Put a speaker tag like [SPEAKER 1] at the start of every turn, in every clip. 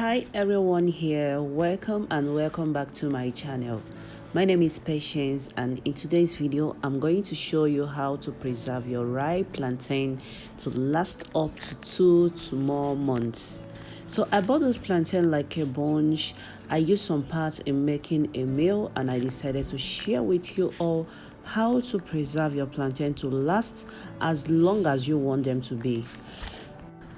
[SPEAKER 1] Hi everyone here, welcome and welcome back to my channel. My name is Patience, and in today's video I'm going to show you how to preserve your ripe plantain to last up to 2 more months. So I bought this plantain like a bunch. I used some parts in making a meal, and I decided to share with you all how to preserve your plantain to last as long as you want them to be.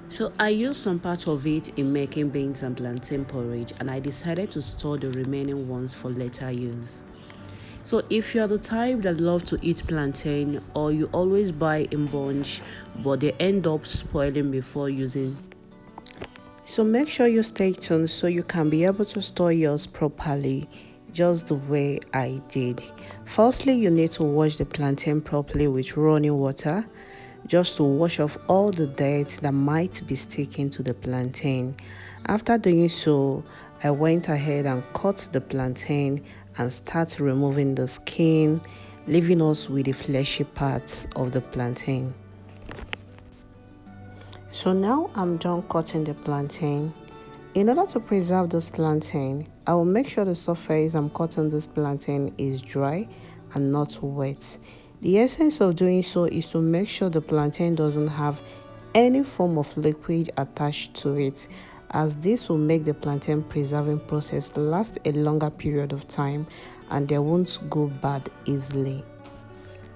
[SPEAKER 1] So I used some part of it in making beans and plantain porridge, and I decided to store the remaining ones for later use. So if you are the type that love to eat plantain, or you always buy in bunch but they end up spoiling before using, so make sure you stay tuned so you can be able to store yours properly, just the way I did. Firstly, you need to wash the plantain properly with running water, just to wash off all the dirt that might be sticking to the plantain. After doing so, I went ahead and cut the plantain and start removing the skin, leaving us with the fleshy parts of the plantain. So now I'm done cutting the plantain. In order to preserve this plantain, I will make sure the surface I'm cutting this plantain is dry and not wet. The essence of doing so is to make sure the plantain doesn't have any form of liquid attached to it, as this will make the plantain preserving process last a longer period of time and they won't go bad easily.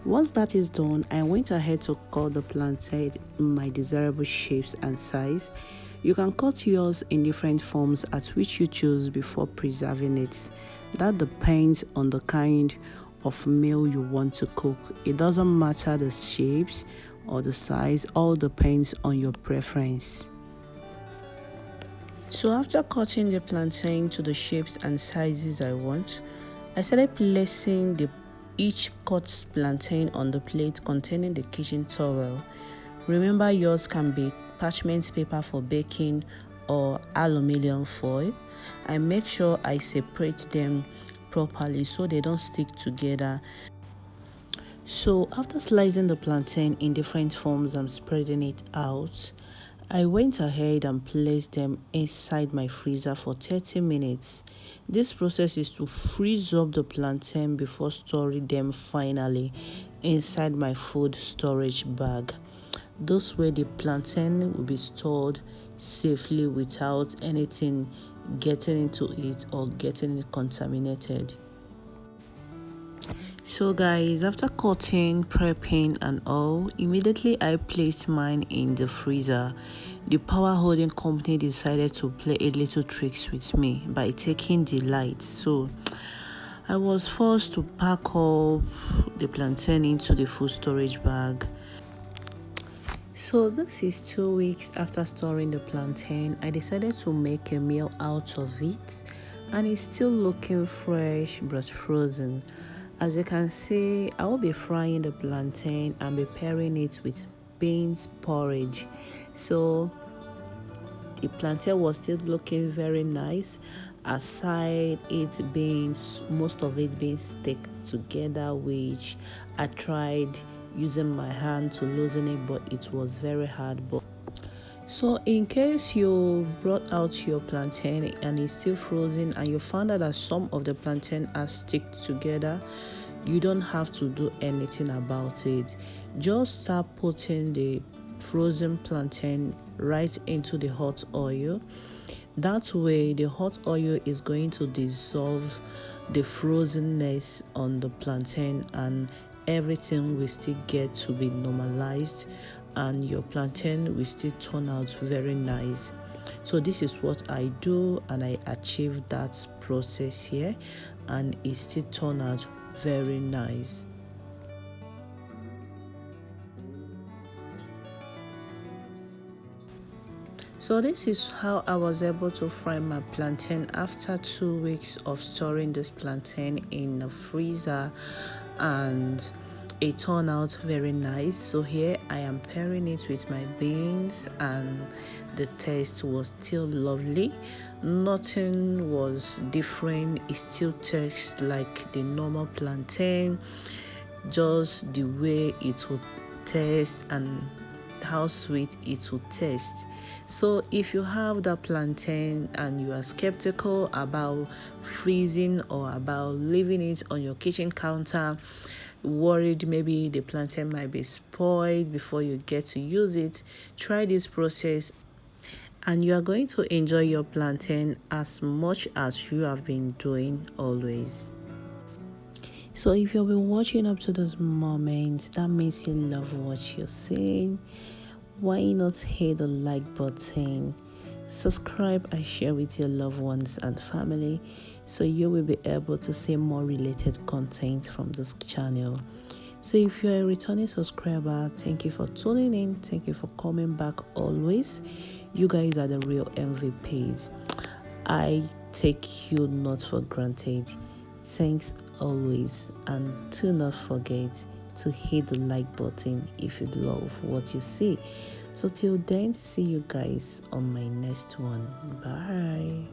[SPEAKER 1] Once that is done, I went ahead to cut the plantain in my desirable shapes and size. You can cut yours in different forms at which you choose before preserving it. That depends on the kind of meal you want to cook. It doesn't matter the shapes or the size, all depends on your preference. So after cutting the plantain to the shapes and sizes I want, I started placing each cut plantain on the plate containing the kitchen towel. Remember, yours can be parchment paper for baking or aluminium foil. I make sure I separate them properly so they don't stick together. So after slicing the plantain in different forms and spreading it out, I went ahead and placed them inside my freezer for 30 minutes. This process is to freeze up the plantain before storing them finally inside my food storage bag. This way the plantain will be stored safely without anything getting into it or getting it contaminated. So guys, after cutting, prepping and all, immediately I placed mine in the freezer. The power holding company decided to play a little tricks with me by taking the light. So I was forced to pack up the plantain into the food storage bag. So this is 2 weeks after storing the plantain. I decided to make a meal out of it, and it's still looking fresh but frozen. As you can see, I will be frying the plantain and be pairing it with beans porridge. So the plantain was still looking very nice, aside it being most of it being stuck together, which I tried using my hand to loosen it, but it was very hard. So in case you brought out your plantain and it's still frozen and you found out that some of the plantain are stick together, you don't have to do anything about it. Just start putting the frozen plantain right into the hot oil. That way the hot oil is going to dissolve the frozenness on the plantain, and everything will still get to be normalized, and your plantain will still turn out very nice. So this is what I do, and I achieved that process here, and it still turned out very nice. So this is how I was able to fry my plantain after 2 weeks of storing this plantain in the freezer, and it turned out very nice. So here I am pairing it with my beans, and the taste was still lovely. Nothing was different. It still tastes like the normal plantain, just the way it would taste, and how sweet it will taste. So if you have that plantain and you are skeptical about freezing or about leaving it on your kitchen counter, worried maybe the plantain might be spoiled before you get to use it, try this process and you are going to enjoy your plantain as much as you have been doing always. So if you've been watching up to this moment, that means you love what you're seeing. Why not hit the like button, subscribe and share with your loved ones and family so you will be able to see more related content from this channel. So if you're a returning subscriber, thank you for tuning in. Thank you for coming back always. You guys are the real MVPs. I take you not for granted. Thanks always, and do not forget to hit the like button if you love what you see. So till then, see you guys on my next one. Bye.